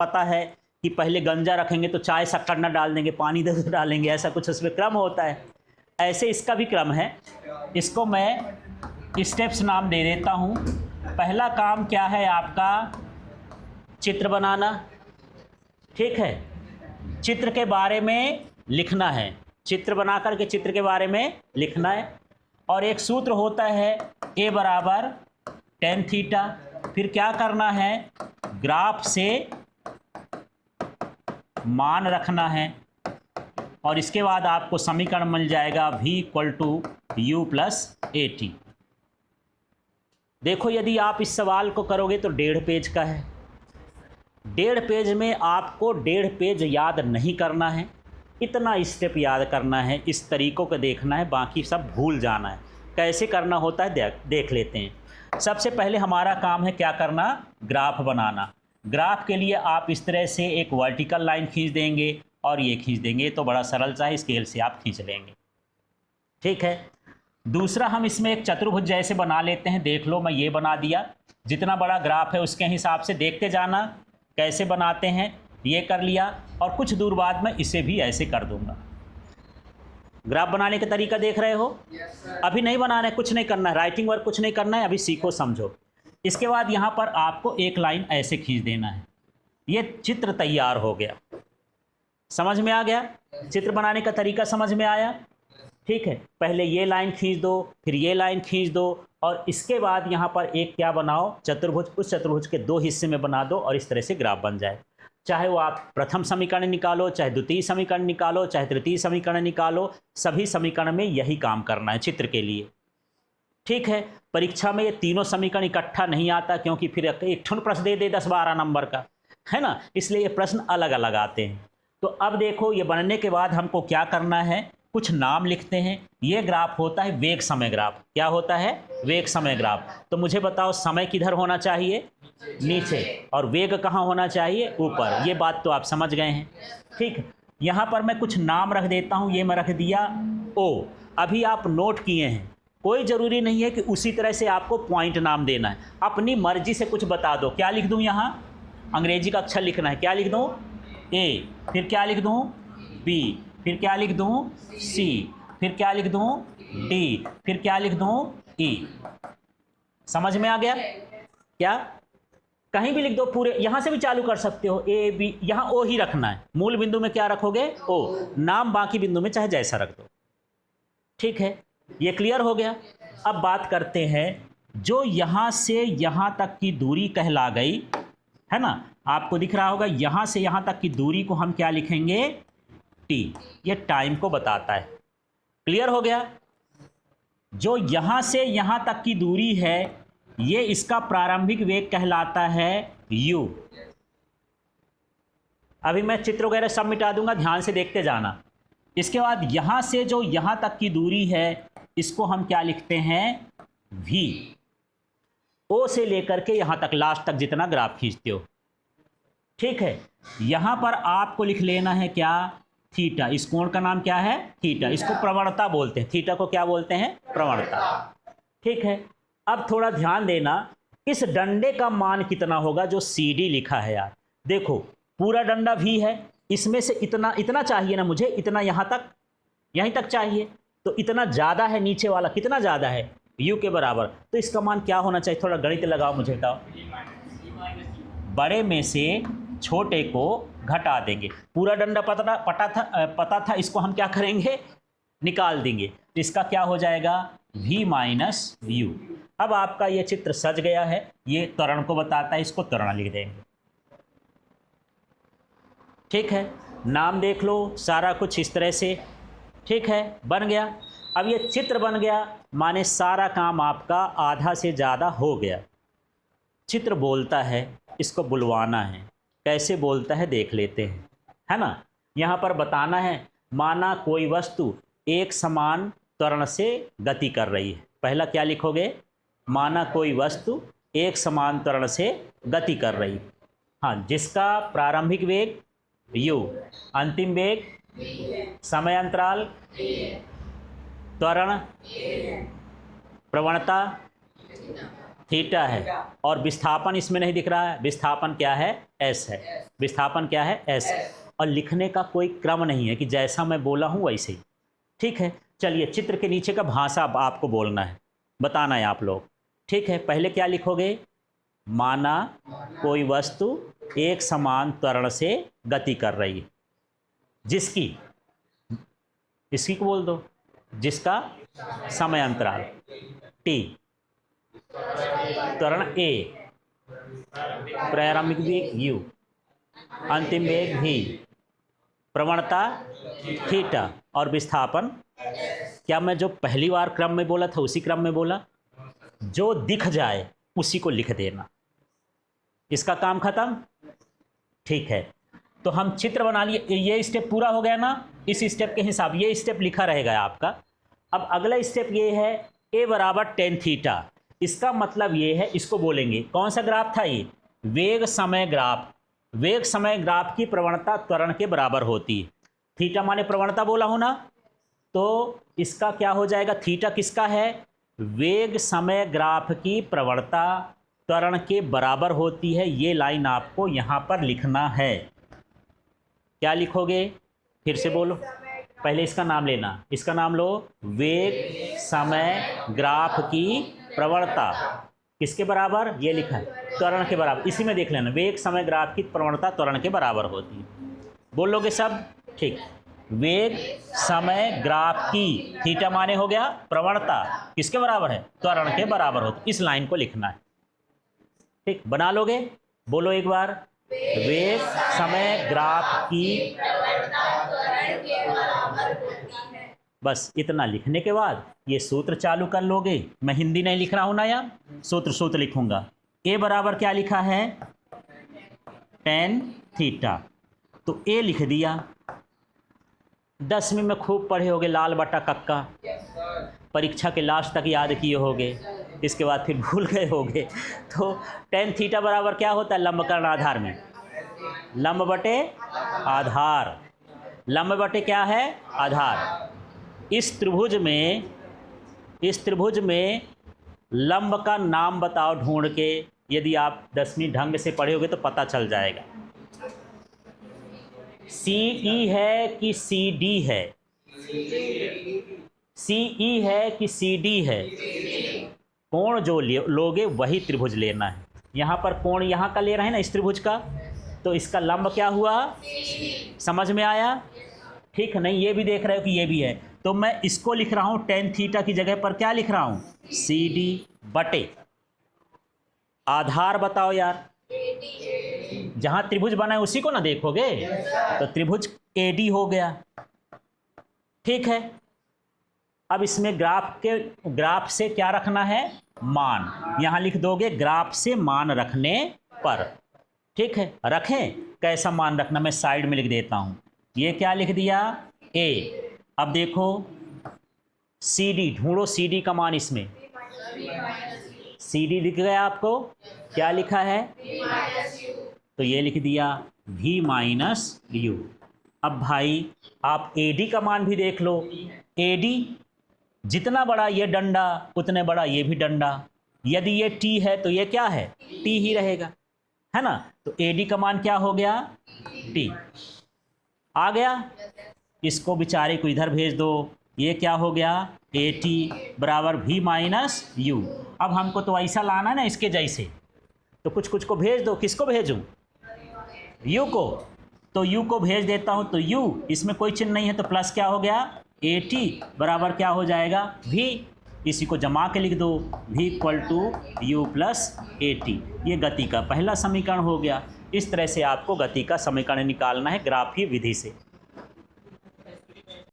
पता है कि पहले गंजा रखेंगे तो चाय शक्कर न डाल देंगे, पानी दे डालेंगे, ऐसा कुछ उसमें क्रम होता है। ऐसे इसका भी क्रम है। इसको मैं स्टेप्स नाम दे देता हूँ। पहला काम क्या है आपका, चित्र बनाना। ठीक है, चित्र के बारे में लिखना है, चित्र बना करके चित्र के बारे में लिखना है। और एक सूत्र होता है a बराबर tan थीटा। फिर क्या करना है, ग्राफ से मान रखना है और इसके बाद आपको समीकरण मिल जाएगा v equal to U plus A T. देखो यदि आप इस सवाल को करोगे तो 1.5 पेज का है। 1.5 पेज में आपको 1.5 पेज याद नहीं करना है, इतना स्टेप याद करना है, इस तरीकों को देखना है, बाकी सब भूल जाना है। कैसे करना होता है देख लेते हैं। सबसे पहले हमारा काम है क्या करना, ग्राफ बनाना। ग्राफ के लिए आप इस तरह से एक वर्टिकल लाइन खींच देंगे और ये खींच देंगे, तो बड़ा सरल सा है, स्केल से आप खींच लेंगे। ठीक है, दूसरा हम इसमें एक चतुर्भुज जैसे बना लेते हैं। देख लो मैं ये बना दिया। जितना बड़ा ग्राफ है उसके हिसाब से देखते जाना कैसे बनाते हैं। ये कर लिया और कुछ दूर बाद में इसे भी ऐसे कर दूंगा। ग्राफ बनाने का तरीका देख रहे हो? अभी नहीं बनाना है, कुछ नहीं करना है, राइटिंग वर्क कुछ नहीं करना है, अभी सीखो समझो। इसके बाद यहाँ पर आपको एक लाइन ऐसे खींच देना है। ये चित्र तैयार हो गया। समझ में आ गया? चित्र बनाने का तरीका समझ में आया? ठीक है, पहले ये लाइन खींच दो, फिर ये लाइन खींच दो और इसके बाद यहाँ पर एक क्या बनाओ, चतुर्भुज। उस चतुर्भुज के 2 हिस्से में बना दो और इस तरह से ग्राफ बन जाए। चाहे वो आप प्रथम समीकरण निकालो, चाहे द्वितीय समीकरण निकालो, चाहे तृतीय समीकरण निकालो, सभी समीकरण में यही काम करना है चित्र के लिए। ठीक है, परीक्षा में ये तीनों समीकरण इकट्ठा नहीं आता, क्योंकि फिर एक ठुन प्रश्न दे 10-12 नंबर का, है ना, इसलिए ये प्रश्न अलग अलग आते हैं। तो अब देखो ये बनने के बाद हमको क्या करना है, कुछ नाम लिखते हैं। ये ग्राफ होता है वेग समय ग्राफ। क्या होता है? वेग समय ग्राफ। तो मुझे बताओ समय किधर होना चाहिए? नीचे, और वेग कहाँ होना चाहिए? ऊपर। ये बात तो आप समझ गए हैं। ठीक है, यहाँ पर मैं कुछ नाम रख देता हूँ। ये मैं रख दिया ओ। अभी आप नोट किए हैं, कोई ज़रूरी नहीं है कि उसी तरह से आपको पॉइंट नाम देना है, अपनी मर्जी से कुछ बता दो। क्या लिख दूँ यहाँ? अंग्रेजी का अक्षर लिखना है। क्या लिख दूँ? ए। फिर क्या लिख दूँ? बी। फिर क्या लिख दूँ? सी। फिर क्या लिख दूँ? डी। फिर क्या लिख दूँ? ई। समझ में आ गया क्या? कहीं भी लिख दो, पूरे यहाँ से भी चालू कर सकते हो। ए बी, यहाँ ओ ही रखना है। मूल बिंदु में क्या रखोगे? ओ। नाम बाकी बिंदु में चाहे जैसा रख दो। ठीक है, ये क्लियर हो गया। अब बात करते हैं, जो यहाँ से यहाँ तक की दूरी कहला गई है ना, आपको दिख रहा होगा, यहाँ से यहाँ तक की दूरी को हम क्या लिखेंगे? टी। ये टाइम को बताता है। क्लियर हो गया? जो यहाँ से यहाँ तक की दूरी है, ये इसका प्रारंभिक वेग कहलाता है u। अभी मैं चित्र वगैरह सब मिटा दूंगा, ध्यान से देखते जाना। इसके बाद यहाँ से जो यहाँ तक की दूरी है, इसको हम क्या लिखते हैं? v। o से लेकर के यहाँ तक, लास्ट तक जितना ग्राफ खींचते हो। ठीक है, यहाँ पर आपको लिख लेना है क्या? थीटा। इस कोण का नाम क्या है? थीटा। इसको प्रवणता बोलते हैं। थीटा को क्या बोलते हैं? प्रवणता। ठीक है, अब थोड़ा ध्यान देना, इस डंडे का मान कितना होगा जो CD लिखा है यार। देखो पूरा डंडा V है, इसमें से इतना इतना चाहिए ना मुझे, इतना यहाँ तक, यहीं तक चाहिए, तो इतना ज़्यादा है नीचे वाला। कितना ज़्यादा है? U के बराबर। तो इसका मान क्या होना चाहिए? थोड़ा गणित लगाओ, मुझे बताओ। बड़े में से छोटे को घटा देंगे। पूरा डंडा पता था, इसको हम क्या करेंगे? निकाल देंगे। तो इसका क्या हो जाएगा? V minus you. अब आपका ये चित्र सज गया है। ये त्वरण को बताता है, इसको त्वरण लिख देंगे। ठीक है, नाम देख लो, सारा कुछ इस तरह से। ठीक है, बन गया। अब ये चित्र बन गया, माने सारा काम आपका आधा से ज़्यादा हो गया। चित्र बोलता है, इसको बुलवाना है। कैसे बोलता है देख लेते हैं, है ना। यहाँ पर बताना है, माना कोई वस्तु एक समान त्वरण से गति कर रही है। पहला क्या लिखोगे? माना कोई वस्तु एक समान त्वरण से गति कर रही है। हाँ, जिसका प्रारंभिक वेग u, अंतिम वेग, समय अंतराल, त्वरण, प्रवणता, थीटा है, और विस्थापन इसमें नहीं दिख रहा है, विस्थापन क्या है, एस है, विस्थापन क्या है, एस है। और लिखने का कोई क्रम नहीं है कि जैसा मैं बोला हूँ वैसे ही। ठीक है, चलिए चित्र के नीचे का भाषा आपको बोलना है, बताना है आप लोग। ठीक है, पहले क्या लिखोगे, माना कोई वस्तु एक समान त्वरण से गति कर रही है, जिसकी, इसकी को बोल दो, जिसका समय अंतराल t, त्वरण a, प्रारंभिक वेग u, अंतिम वेग v, प्रवणता थीटा और विस्थापन। क्या मैं जो पहली बार क्रम में बोला था उसी क्रम में बोला? जो दिख जाए उसी को लिख देना, इसका काम खत्म। ठीक है, तो हम चित्र बना लिए, ये स्टेप पूरा हो गया ना। इस स्टेप के हिसाब ये स्टेप लिखा रहेगा आपका। अब अगला स्टेप ये है a बराबर tan थीटा। इसका मतलब ये है, इसको बोलेंगे कौन सा ग्राफ था ये, वेग समय ग्राफ। वेग समय ग्राफ की प्रवणता त्वरण के बराबर होती है। थीटा माने प्रवणता बोला हो ना, तो इसका क्या हो जाएगा, थीटा किसका है, वेग समय ग्राफ की प्रवणता त्वरण के बराबर होती है। ये लाइन आपको यहाँ पर लिखना है। क्या लिखोगे, फिर से बोलो, पहले इसका नाम लेना, इसका नाम लो, वेग समय ग्राफ की प्रवणता किसके बराबर, ये लिखा है, त्वरण के बराबर। इसी में देख लेना, वेग समय ग्राफ की प्रवणता त्वरण के बराबर होती है। बोलोगे सब? ठीक, वेग समय ग्राफ की, थीटा माने हो गया प्रवणता, किसके बराबर है, त्वरण के बराबर होती है। इस लाइन को लिखना है। ठीक, बना लोगे? बोलो एक बार, वेग समय ग्राफ की, बस इतना लिखने के बाद ये सूत्र चालू कर लोगे। मैं हिंदी नहीं लिख रहा हूं ना यार, सूत्र लिखूंगा। ए बराबर क्या लिखा है, tan थीटा, तो ए लिख दिया। 10वीं में खूब पढ़े होगे लाल बटा कक्का, परीक्षा के लास्ट तक याद किए होगे, इसके बाद फिर भूल गए होगे। तो tan थीटा बराबर क्या होता है, लंबकर्ण आधार में, लंब बटे आधार, लंब बटे क्या है, आधार। इस त्रिभुज में लंब का नाम बताओ ढूंढ के, यदि आप 10वीं ढंग से पढ़े होगे तो पता चल जाएगा। CE है कि CD है, CE है कि CD है, कोण जो लोगे वही त्रिभुज लेना है। यहाँ पर कोण यहाँ का ले रहे हैं ना, इस त्रिभुज का, तो इसका लंब क्या हुआ, समझ में आया? ठीक, नहीं ये भी देख रहे हो कि ये भी है, तो मैं इसको लिख रहा हूँ tan थीटा की जगह पर क्या लिख रहा हूँ, CD बटे आधार बताओ यार, जहाँ त्रिभुज बना है उसी को ना देखोगे, तो त्रिभुज AD हो गया। ठीक है, अब इसमें ग्राफ से क्या रखना है, मान, यहाँ लिख दोगे ग्राफ से मान रखने पर। ठीक है, रखें, कैसा मान रखना मैं साइड में लिख देता हूँ। ये क्या लिख दिया, A। अब देखो CD ढूंढो, CD का मान, इसमें CD दिख गया आपको, क्या लिखा है, तो ये लिख दिया V माइनस U। अब भाई आप AD का मान भी देख लो, AD जितना बड़ा ये डंडा उतने बड़ा ये भी डंडा, यदि ये T है तो ये क्या है, T ही रहेगा, है ना। तो AD का मान क्या हो गया, T आ गया। इसको बेचारे को इधर भेज दो, ये क्या हो गया, AT बराबर V माइनस U। अब हमको तो ऐसा लाना है ना इसके जैसे, तो कुछ को भेज दो। किसको भेजूं, U को, तो U को भेज देता हूं। तो U, इसमें कोई चिन्ह नहीं है तो प्लस क्या हो गया, AT बराबर क्या हो जाएगा, V। इसी को जमा के लिख दो, V equal to U plus AT। ये गति का पहला समीकरण हो गया। इस तरह से आपको गति का समीकरण निकालना है ग्राफ की विधि से।